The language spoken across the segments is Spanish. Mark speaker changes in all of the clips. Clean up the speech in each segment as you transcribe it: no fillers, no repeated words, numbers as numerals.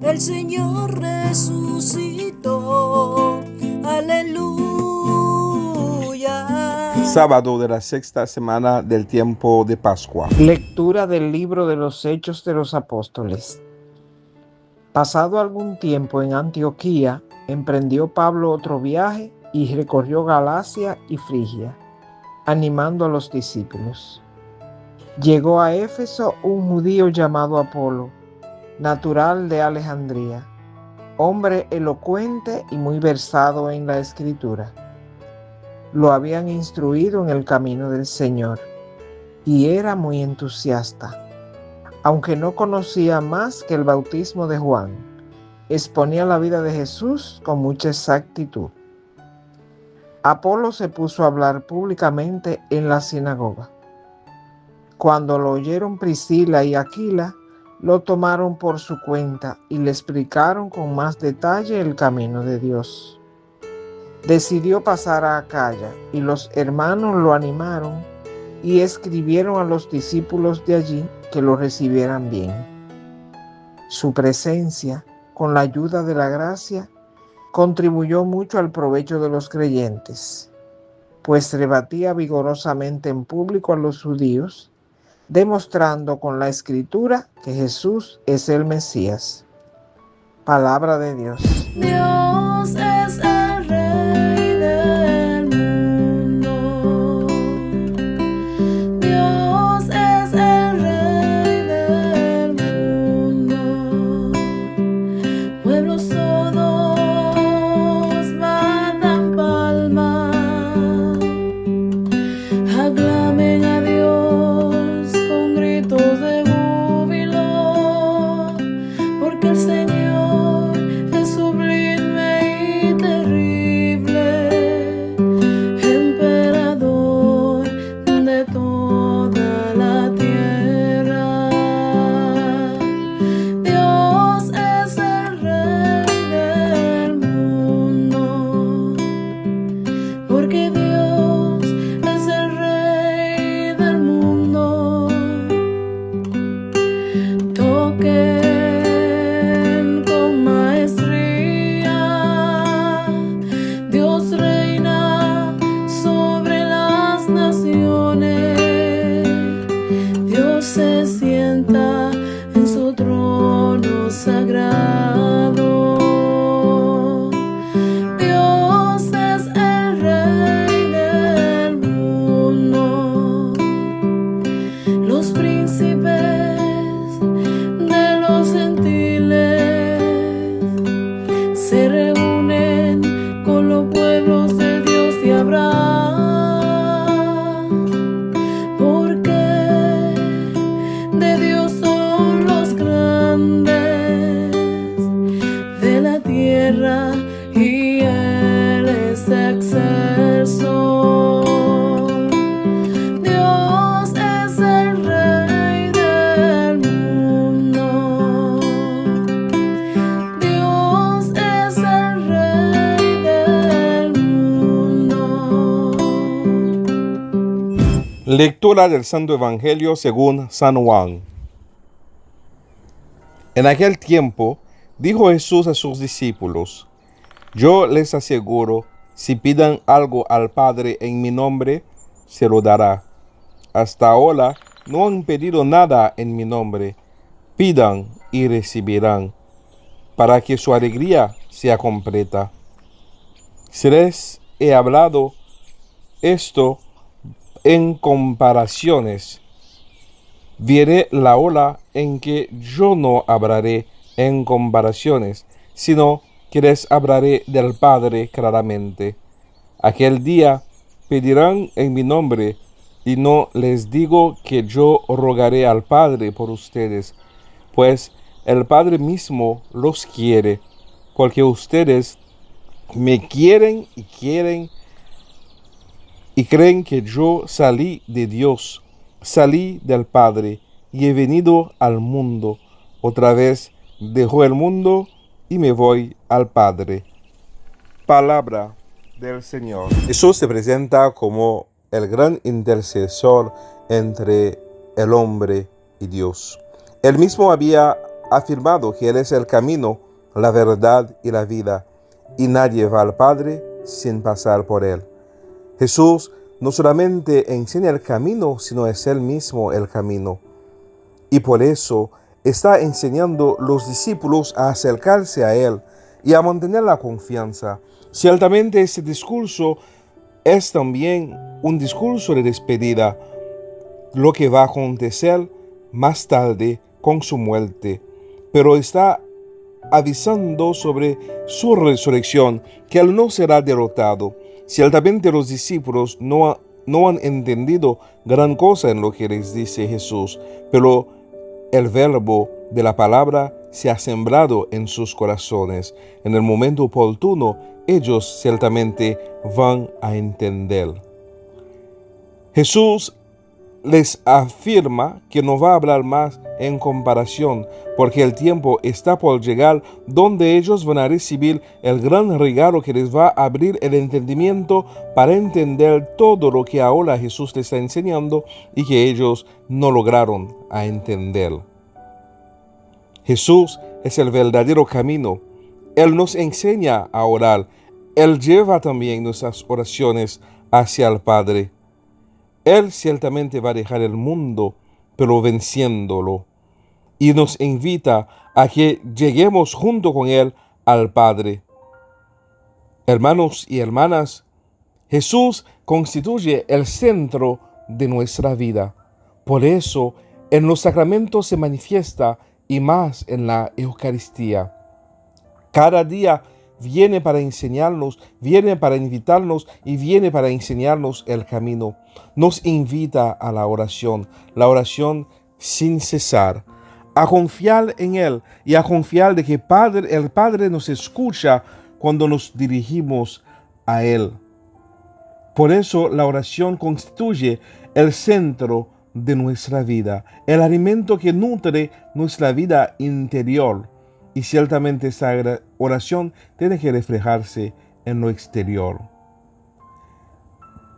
Speaker 1: El Señor resucitó, aleluya.
Speaker 2: Sábado de la sexta semana del tiempo de Pascua.
Speaker 3: Lectura del libro de los Hechos de los Apóstoles. Pasado algún tiempo en Antioquía, emprendió Pablo otro viaje y recorrió Galacia y Frigia, animando a los discípulos. Llegó a Éfeso un judío llamado Apolo, natural de Alejandría, hombre elocuente y muy versado en la Escritura. Lo habían instruido en el camino del Señor y era muy entusiasta. Aunque no conocía más que el bautismo de Juan, exponía la vida de Jesús con mucha exactitud. Apolo se puso a hablar públicamente en la sinagoga. Cuando lo oyeron Priscila y Aquila, lo tomaron por su cuenta y le explicaron con más detalle el camino de Dios. Decidió pasar a Acaya y los hermanos lo animaron y escribieron a los discípulos de allí que lo recibieran bien. Su presencia, con la ayuda de la gracia, contribuyó mucho al provecho de los creyentes, pues rebatía vigorosamente en público a los judíos, demostrando con la Escritura que Jesús es el Mesías. Palabra de Dios.
Speaker 1: Dios es el Rey del mundo. Dios es el Rey del mundo. Pueblos todos batan palmas, aclamen a Dios con gritos de júbilo, porque el Señor es sublime y terrible, emperador de toda la tierra. Dios es el Rey del mundo, porque Dios es el Rey del mundo. Toquen con maestría, Dios reina sobre las naciones, Dios se sienta en su trono sagrado. Dios es el Rey del mundo. Los príncipes de los gentiles se reúnen con los pueblos de Dios de Abraham, porque de Dios son los grandes de la tierra y Él es excelso. Dios es el Rey del mundo. Dios es el Rey del mundo.
Speaker 2: Lectura del Santo Evangelio según San Juan. En aquel tiempo dijo Jesús a sus discípulos: Yo les aseguro, si pidan algo al Padre en mi nombre, se lo dará. Hasta ahora no han pedido nada en mi nombre. Pidan y recibirán, para que su alegría sea completa. Si les he hablado esto en comparaciones, veré la hora en que yo no hablaré en comparaciones, sino que les hablaré del Padre claramente. Aquel día pedirán en mi nombre, y no les digo que yo rogaré al Padre por ustedes, pues el Padre mismo los quiere, porque ustedes me quieren y creen que yo salí de Dios, salí del Padre y he venido al mundo. Otra vez dejo el mundo y me voy al Padre. Palabra del Señor. Jesús se presenta como el gran intercesor entre el hombre y Dios. Él mismo había afirmado que Él es el camino, la verdad y la vida, y nadie va al Padre sin pasar por Él. Jesús no solamente enseña el camino, sino es Él mismo el camino. Y por eso está enseñando a los discípulos a acercarse a Él y a mantener la confianza. Ciertamente este discurso es también un discurso de despedida, lo que va a acontecer más tarde con su muerte, pero está avisando sobre su resurrección, que Él no será derrotado. Ciertamente los discípulos no han entendido gran cosa en lo que les dice Jesús, pero el verbo de la palabra se ha sembrado en sus corazones. En el momento oportuno, ellos ciertamente van a entender. Jesús les afirma que no va a hablar más en comparación, porque el tiempo está por llegar donde ellos van a recibir el gran regalo que les va a abrir el entendimiento para entender todo lo que ahora Jesús les está enseñando y que ellos no lograron a entender. Jesús es el verdadero camino. Él nos enseña a orar. Él lleva también nuestras oraciones hacia el Padre. Él ciertamente va a dejar el mundo, pero venciéndolo. Y nos invita a que lleguemos junto con Él al Padre. Hermanos y hermanas, Jesús constituye el centro de nuestra vida. Por eso, en los sacramentos se manifiesta y más en la Eucaristía. Cada día viene para enseñarnos, viene para invitarnos y viene para enseñarnos el camino. Nos invita a la oración sin cesar, a confiar en Él y a confiar de que el Padre nos escucha cuando nos dirigimos a Él. Por eso la oración constituye el centro de nuestra vida, el alimento que nutre nuestra vida interior. Y ciertamente esta oración tiene que reflejarse en lo exterior.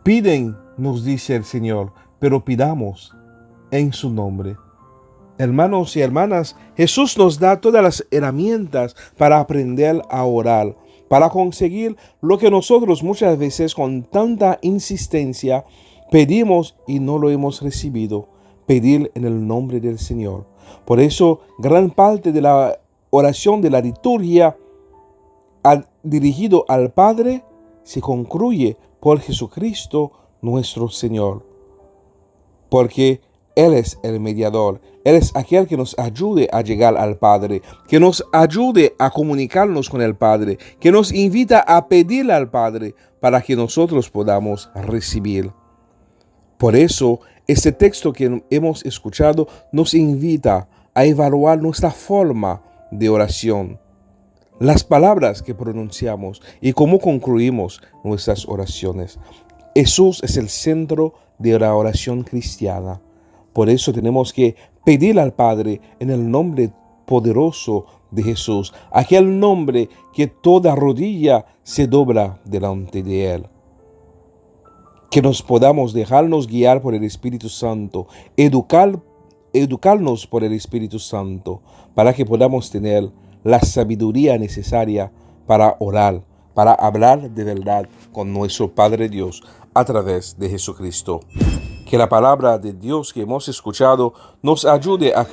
Speaker 2: Piden, nos dice el Señor, pero pidamos en su nombre. Hermanos y hermanas, Jesús nos da todas las herramientas para aprender a orar, para conseguir lo que nosotros muchas veces con tanta insistencia pedimos y no lo hemos recibido. Pedir en el nombre del Señor. Por eso, gran parte de la oración de la liturgia dirigido al Padre se concluye por Jesucristo nuestro Señor. Porque Él es el mediador. Él es aquel que nos ayude a llegar al Padre, que nos ayude a comunicarnos con el Padre, que nos invita a pedirle al Padre para que nosotros podamos recibir. Por eso, este texto que hemos escuchado nos invita a evaluar nuestra forma de oración, las palabras que pronunciamos y cómo concluimos nuestras oraciones. Jesús es el centro de la oración cristiana. Por eso tenemos que pedir al Padre en el nombre poderoso de Jesús, aquel nombre que toda rodilla se dobla delante de Él. Que nos podamos dejarnos guiar por el Espíritu Santo, educarnos por el Espíritu Santo, para que podamos tener la sabiduría necesaria para orar, para hablar de verdad con nuestro Padre Dios a través de Jesucristo. Que la palabra de Dios que hemos escuchado nos ayude a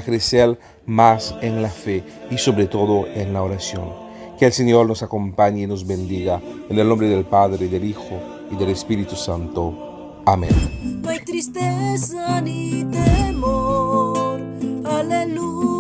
Speaker 2: crecer más en la fe y sobre todo en la oración. Que el Señor nos acompañe y nos bendiga. En el nombre del Padre, del Hijo y del Espíritu Santo. Amén.
Speaker 1: No hay tristeza ni temor, aleluya.